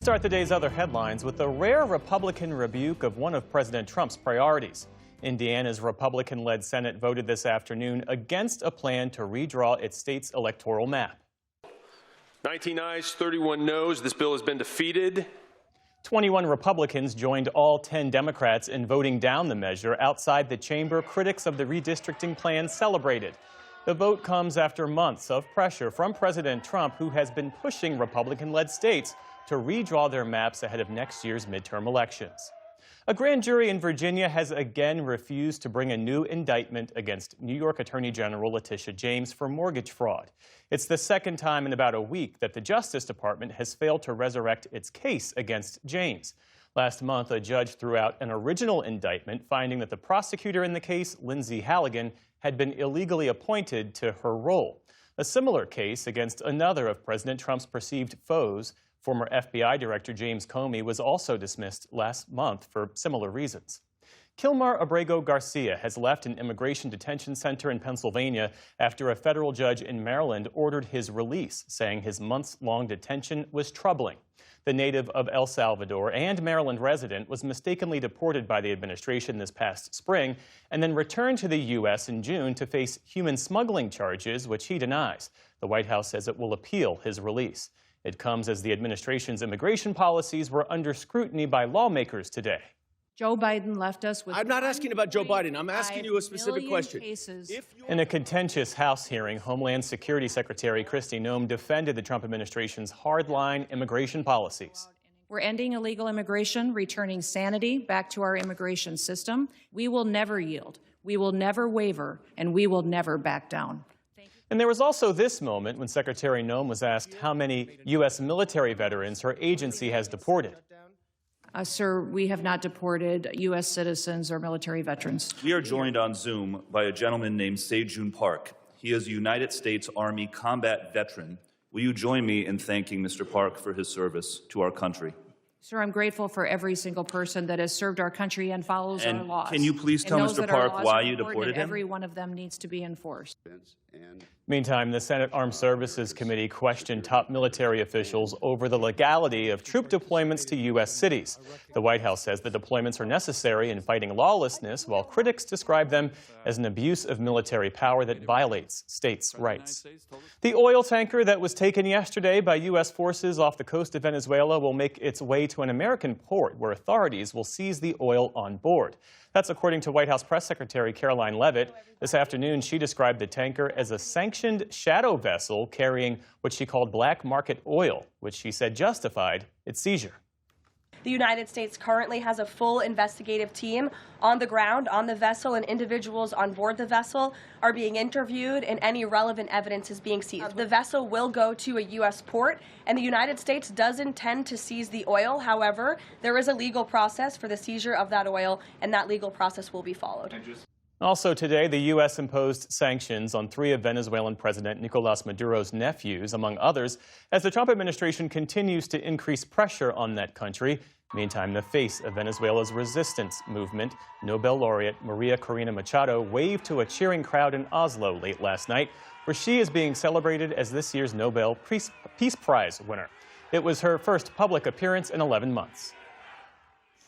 Start the day's other headlines with the rare Republican rebuke of one of President Trump's priorities. Indiana's Republican-led Senate voted this afternoon against a plan to redraw its state's electoral map. 19 ayes, 31 noes. This bill has been defeated. 21 Republicans joined all 10 Democrats in voting down the measure. Outside the chamber, critics of the redistricting plan celebrated. The vote comes after months of pressure from President Trump, who has been pushing Republican-led states to redraw their maps ahead of next year's midterm elections. A grand jury in Virginia has again refused to bring a new indictment against New York Attorney General Letitia James for mortgage fraud. It's the second time in about a week that the Justice Department has failed to resurrect its case against James. Last month, a judge threw out an original indictment, finding that the prosecutor in the case, Lindsay Halligan, had been illegally appointed to her role. A similar case against another of President Trump's perceived foes, former FBI Director James Comey, was also dismissed last month for similar reasons. Kilmar Abrego Garcia has left an immigration detention center in Pennsylvania after a federal judge in Maryland ordered his release, saying his months-long detention was troubling. The native of El Salvador and Maryland resident was mistakenly deported by the administration this past spring and then returned to the U.S. in June to face human smuggling charges, which he denies. The White House says it will appeal his release. It comes as the administration's immigration policies were under scrutiny by lawmakers today. Joe Biden left us with... I'm not asking about Joe Biden. I'm asking you a specific question. In a contentious House hearing, Homeland Security Secretary Kristi Noem defended the Trump administration's hardline immigration policies. We're ending illegal immigration, returning sanity back to our immigration system. We will never yield. We will never waver, and we will never back down. And there was also this moment when Secretary Noem was asked how many U.S. military veterans her agency has deported. Sir, we have not deported U.S. citizens or military veterans. We are joined on Zoom by a gentleman named Se-Jun Park. He is a United States Army combat veteran. Will you join me in thanking Mr. Park for his service to our country? Sir, I'm grateful for every single person that has served our country and follows our laws. Can you please tell Mr. Park why you deported him? Every one of them needs to be enforced. Meantime, the Senate Armed Services Committee questioned top military officials over the legality of troop deployments to U.S. cities. The White House says the deployments are necessary in fighting lawlessness, while critics describe them as an abuse of military power that violates states' rights. The oil tanker that was taken yesterday by U.S. forces off the coast of Venezuela will make its way to an American port where authorities will seize the oil on board. That's according to White House Press Secretary Caroline Leavitt. This afternoon, she described the tanker as a sanctioned shadow vessel carrying what she called black market oil, which she said justified its seizure. The United States currently has a full investigative team on the ground on the vessel, and individuals on board the vessel are being interviewed and any relevant evidence is being seized. The vessel will go to a U.S. port, and the United States does intend to seize the oil. However, there is a legal process for the seizure of that oil, and that legal process will be followed. Also today, the U.S. imposed sanctions on 3 of Venezuelan President Nicolas Maduro's nephews, among others, as the Trump administration continues to increase pressure on that country. Meantime, the face of Venezuela's resistance movement, Nobel laureate Maria Corina Machado, waved to a cheering crowd in Oslo late last night, where she is being celebrated as this year's Nobel Peace Prize winner. It was her first public appearance in 11 months.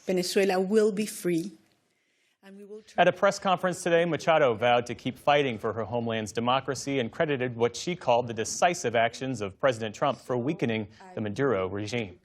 Venezuela will be free. At a press conference today, Machado vowed to keep fighting for her homeland's democracy and credited what she called the decisive actions of President Trump for weakening the Maduro regime.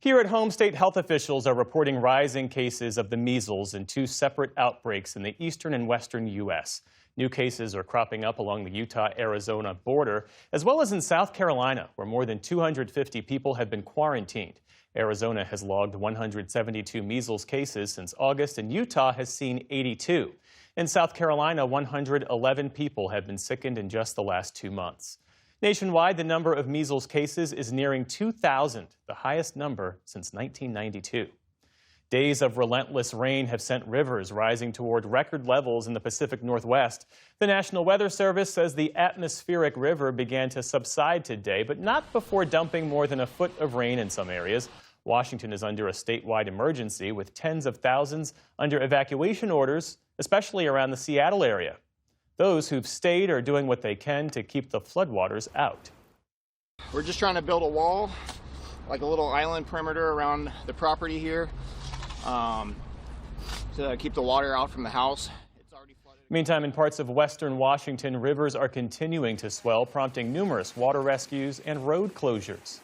Here at home, state health officials are reporting rising cases of the measles in 2 separate outbreaks in the eastern and western U.S. New cases are cropping up along the Utah-Arizona border, as well as in South Carolina, where more than 250 people have been quarantined. Arizona has logged 172 measles cases since August, and Utah has seen 82. In South Carolina, 111 people have been sickened in just the last 2 months. Nationwide, the number of measles cases is nearing 2,000, the highest number since 1992. Days of relentless rain have sent rivers rising toward record levels in the Pacific Northwest. The National Weather Service says the atmospheric river began to subside today, but not before dumping more than a foot of rain in some areas. Washington is under a statewide emergency with tens of thousands under evacuation orders, especially around the Seattle area. Those who've stayed are doing what they can to keep the floodwaters out. We're just trying to build a wall like a little island perimeter around the property here to keep the water out from the house. It's already flooded. Meantime, in parts of western Washington, rivers are continuing to swell, prompting numerous water rescues and road closures.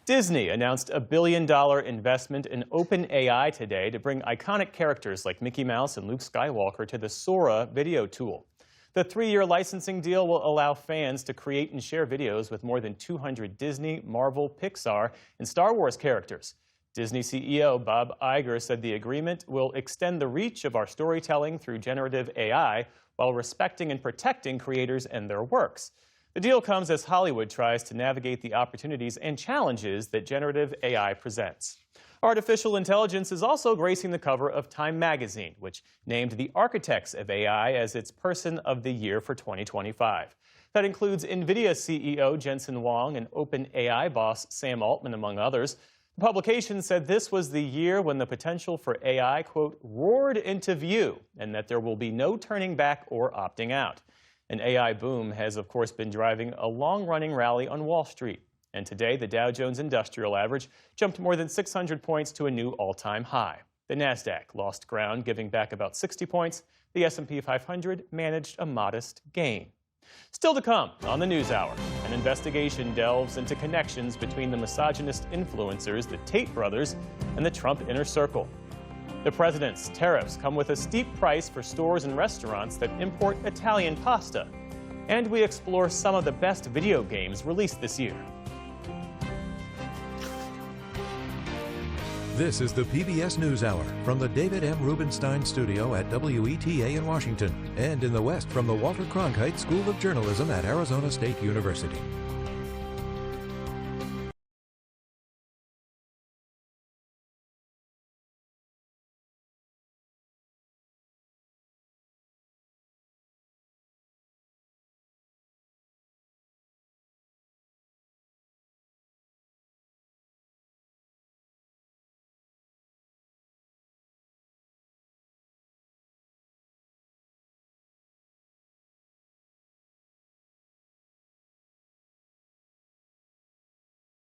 Disney announced a $1 billion investment in OpenAI today to bring iconic characters like Mickey Mouse and Luke Skywalker to the Sora video tool. The 3-year licensing deal will allow fans to create and share videos with more than 200 Disney, Marvel, Pixar, and Star Wars characters. Disney CEO Bob Iger said the agreement will extend the reach of our storytelling through generative AI while respecting and protecting creators and their works. The deal comes as Hollywood tries to navigate the opportunities and challenges that generative AI presents. Artificial intelligence is also gracing the cover of Time magazine, which named the architects of AI as its Person of the Year for 2025. That includes NVIDIA CEO Jensen Huang and OpenAI boss Sam Altman, among others. The publication said this was the year when the potential for AI, quote, roared into view, and that there will be no turning back or opting out. An AI boom has, of course, been driving a long-running rally on Wall Street. And today, the Dow Jones Industrial Average jumped more than 600 points to a new all-time high. The Nasdaq lost ground, giving back about 60 points. The S&P 500 managed a modest gain. Still to come on the NewsHour, an investigation delves into connections between the misogynist influencers, the Tate brothers, and the Trump inner circle. The president's tariffs come with a steep price for stores and restaurants that import Italian pasta. And we explore some of the best video games released this year. This is the PBS NewsHour from the David M. Rubenstein Studio at WETA in Washington, and in the West from the Walter Cronkite School of Journalism at Arizona State University.